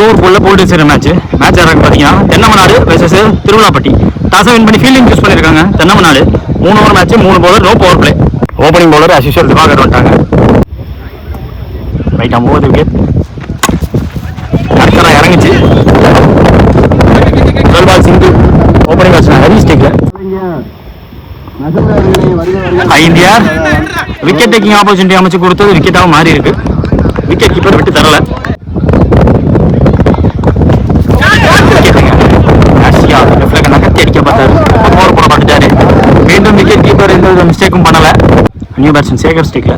ஒரு போல போட்டு வச்சிருக்க மேட்ச் யாராவது பார்த்தீங்கன்னா தென்னமநாடு வெர்சஸ் திருவிழாப்பட்டி. டாஸை வின் பண்ணி ஃபீல்டிங் யூஸ் பண்ணியிருக்காங்க Thennamanadu. 3 over match 3 bowler no power play. Opening bowler அசிஷுவல் திவாகர் வந்துட்டாங்க. ரைட் 50 விக்கெட் கரெக்டாக இறங்குச்சு. Ball single. Opening batsman Hari ஸ்டிக்ல 5 யார் விக்கெட் டேக்கிங் ஆப்பர்ச்சுனிட்டி அமைச்சு கொடுத்தது விக்கெட்டாக மாறி இருக்கு. விக்கெட் கீப்பர் விட்டு தரல. நகர்த்தி அடிக்க பார்த்தாரு, ஓவர் போட பார்த்துட்டாரு. மீண்டும் விக்கெட் கீப்பர் எந்த ஒரு மிஸ்டேக்கும் பண்ணல. நியூ பேட்ஸ்மேன் சேகர் ஸ்டிக்ல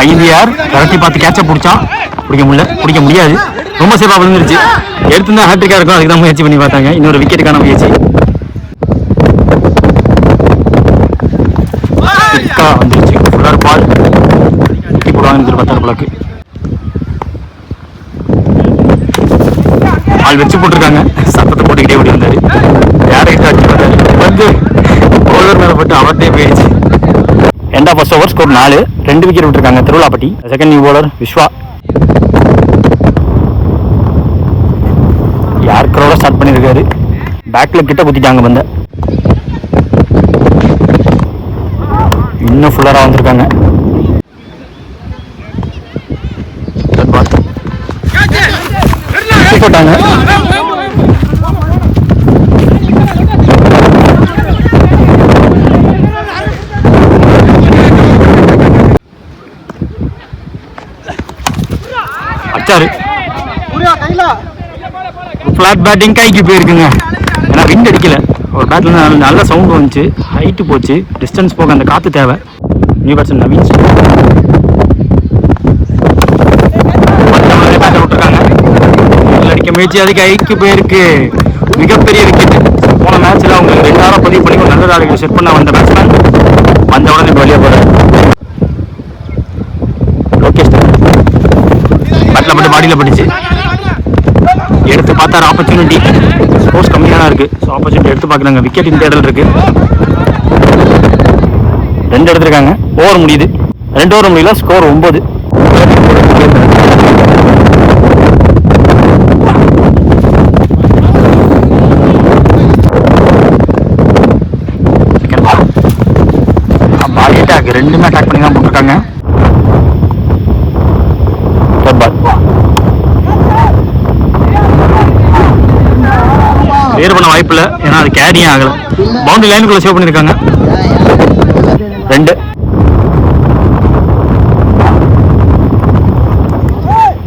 5 யார் கரெக்டி பார்த்து கேட்சப் பிடிச்சான். பிடிக்க முடியாது. ரொம்ப சேஃபாக விழுந்துருச்சு. எடுத்துருந்தா ஹேட்ரிக்காக இருக்கும். அதுக்கு தான் முயற்சி பண்ணி பார்த்தாங்க. இன்னொரு விக்கெட்டுக்கான முயற்சி வந்துருச்சு. ஃபுல்லாக பால் விக்கெட் போடுவாங்க பார்த்தாரு பிளாக்கு. ஆள் வச்சு போட்டிருக்காங்க. சத்தத்தை போட்டுக்கிட்டே ஓடி வந்தாரு. யார்கிட்ட அடிச்சு வந்தாரு வந்து பவுலர் மேலே போட்டு அவர்கிட்டே போயிடுச்சு. End of first over score 4. 2 wicket விட்டுருக்காங்க Thiruvizhapatti. Second new bowler Vishwa. யாருக்கரோட ஸ்டார்ட் பண்ணியிருக்காரு. பேக்ல கிட்ட குத்திட்டாங்க பந்த. இன்னும் ஃபுல்லராக வந்திருக்காங்க. போட்டாங்க. அச்சாரு ஃபிளாட் பேட்டிங் கைக்கு போயிருக்குங்க. ஏன்னா விண்ட் அடிக்கல. ஒரு பேட்ல நல்ல சவுண்ட் வந்துச்சு. ஹைட்டு போச்சு. டிஸ்டன்ஸ் போக அந்த காற்று தேவை. நியூ பேட்ஸ்மேன் நவீன் விட்டுருக்காங்க. அடிக்க முயற்சி அதுக்கு ஐக்கு போயிருக்கு. மிகப்பெரிய விக்கெட். போன மேட்ச்ல அவங்க 2 hour பதிவு பண்ணி ஒரு நல்ல ஆளுக்கு செட் பண்ண வந்த பேட்ஸ்மேன் வந்த உடனே வெளியே போறாரு. லோகேஷ் பேட்ல மட்டும் பாடியில் படிச்சு எடுத்து பார்த்தாரு. ஆப்பர்ச்சுனிட்டி ஸ்கோர்ஸ் கம்மியாக தான் இருக்கு. ஸோ ஆப்பர்ச்சுனிட்டி எடுத்து பார்க்குறாங்க. விக்கெட்டின் தேடல் இருக்கு. 2 எடுத்திருக்காங்க. ஓவர் முடியுது. 2 ஓவர் முடியல. ஸ்கோர் 9. பால் அட்டாக் 2மே அட்டாக் பண்ணி தான் போட்டிருக்காங்க. கிளியர் பண்ண வாய்ப்பு இல்லை. ஏன்னா அது கேரியும் ஆகலை. பவுண்டரி லைனுக்குள்ள சேவ் பண்ணியிருக்காங்க. 2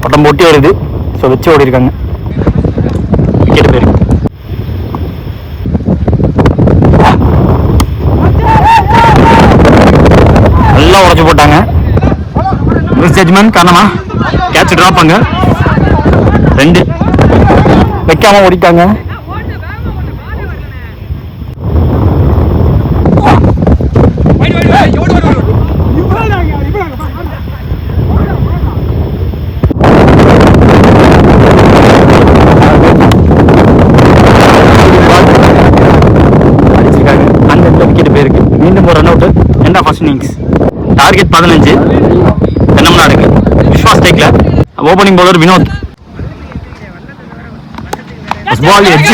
பட்டம் போட்டி வருது. ஸோ வச்சு ஓடி இருக்காங்க. விக்கெட் போயிருக்கு. நல்லா உடச்சு போட்டாங்க. மிஸ் ஜட்ஜ்மெண்ட் காரணமா கேட்ச் ட்ராப் பண்ண 2 வைக்காம ஓடிட்டாங்க. மீண்டும் ஒரு run out. End of first innings. Target 15. தென்னமநாடுக்கு. விஸ்வா ஸ்ட்ரைக்ல. Opening bowler Vinoth. Ball edge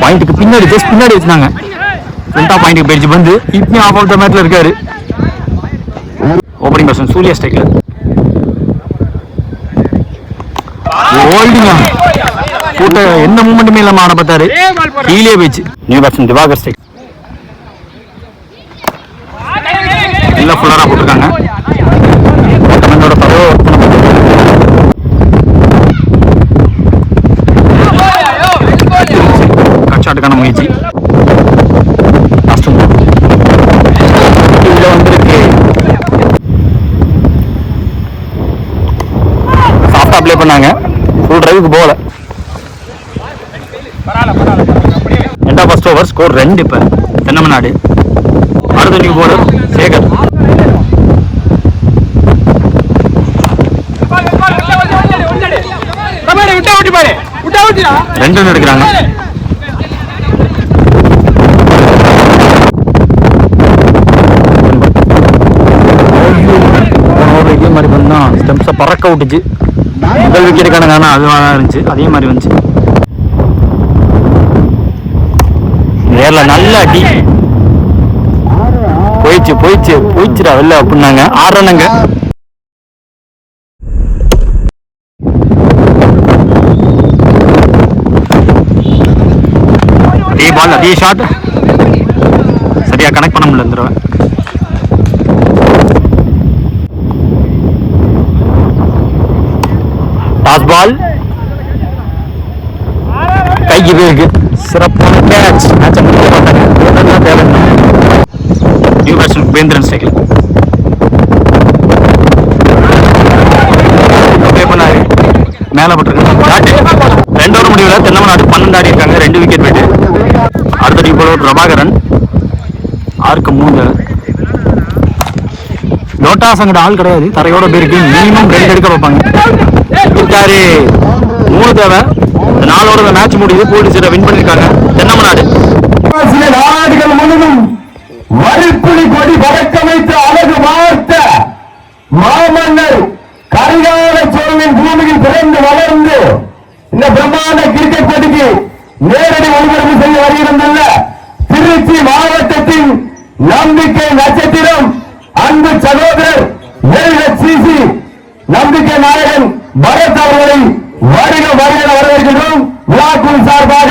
பாயிண்ட்டுக்கு பின்னாடி ஜஸ்ட் பின்னாடி வச்சுனாங்க. ஃப்ரண்ட் ஆஃப் பாயிண்ட்டுக்கு போயிடுச்சு பந்து. இப்பயும் ஆஃப் ஆஃப் த மேட்ல இருக்காரு. ஓப்பனிங் பர்சன் சூர்யா ஸ்ட்ரைக்ல. ஹோல்டிங் கூட்ட எந்த மூமெண்ட்டுமே இல்லாம ஆட பார்த்தாரு. கீழே போயிடுச்சு. New batsman Diwakar strike. எல்லாம் ஃபுல்லராக போட்டிருக்காங்க. ஓட்டமனோட பதவி கட்சாட்டுக்கான முயற்சி. இதில் வந்திருக்கு. சாஃப்டாக ப்ளே பண்ணாங்க. ஃபுல் டிரைவுக்கு போகல. End of first over score 2. இப்போ தென்னமநாடு. அடுத்த நியூ பவுலர் சேகர். ரெண்டு ரன் எடுக்கிறாங்க. மாதிரி பண்ணா ஸ்டெம்ஸை பறக்க விட்டுச்சு. முதல் விக்கெட்டுக்கான காரணம் அதுவாக தான் இருந்துச்சு. அதே மாதிரி வந்துச்சு. நேரில் நல்ல அடி போயிடுச்சுடா வெளில அப்படின்னாங்க. 6 ரன்னுங்க. அதே பால் அதே ஷாட் சரியா கனெக்ட் பண்ண முடியல இந்த தடவை. டாஸ் பால் கைக்கு போயிருக்கு. சிறப்பான கேட்ச். மேட்சை முடிக்க மாட்டாங்க. தேவை நியூ பேட்ஸ்மேன் வேந்திரன் ஸ்ட்ரைக்கில் மேலே பட்டிருக்காங்க. 2 ஓவர் முடிவில் தென்னமநாடு 12 ஆடி இருக்காங்க. 2 விக்கெட் போயிட்டு. அடுத்த டீம் போல பிரபாகரன் 6க்கு 3. லோட்டாஸ் அங்கிட்ட ஆள் கிடையாது. தரையோட பேருக்கு மினிமம் 2 எடுக்க வைப்பாங்க. இருக்காரு 3 தேவை. 4 ஓவர் மேட்ச் முடியுது. போலீஸ் வின் பண்ணிருக்காங்க தென்னமநாடு. நாடுகள் முழுவதும் வரிப்புலி கொடி பறக்க வைத்து அழகு வார்த்த மாமன்னர் கரிகால சோழனின் பூமியில் பிறந்து வளர்ந்து இந்த பிரம்மாண்ட கிரிக்கெட் போட்டிக்கு நேரடி ஒளிபரப்பு செய்ய வருகின்றன திருச்சி மாவட்டத்தின் நம்பிக்கை நட்சத்திரம் அன்பு சகோதரர் LHCC நம்பிக்கை நாயகன் பரத் அவர்களை வருக வரவேற்கின்றோம். விழாக்குழு சார்பாக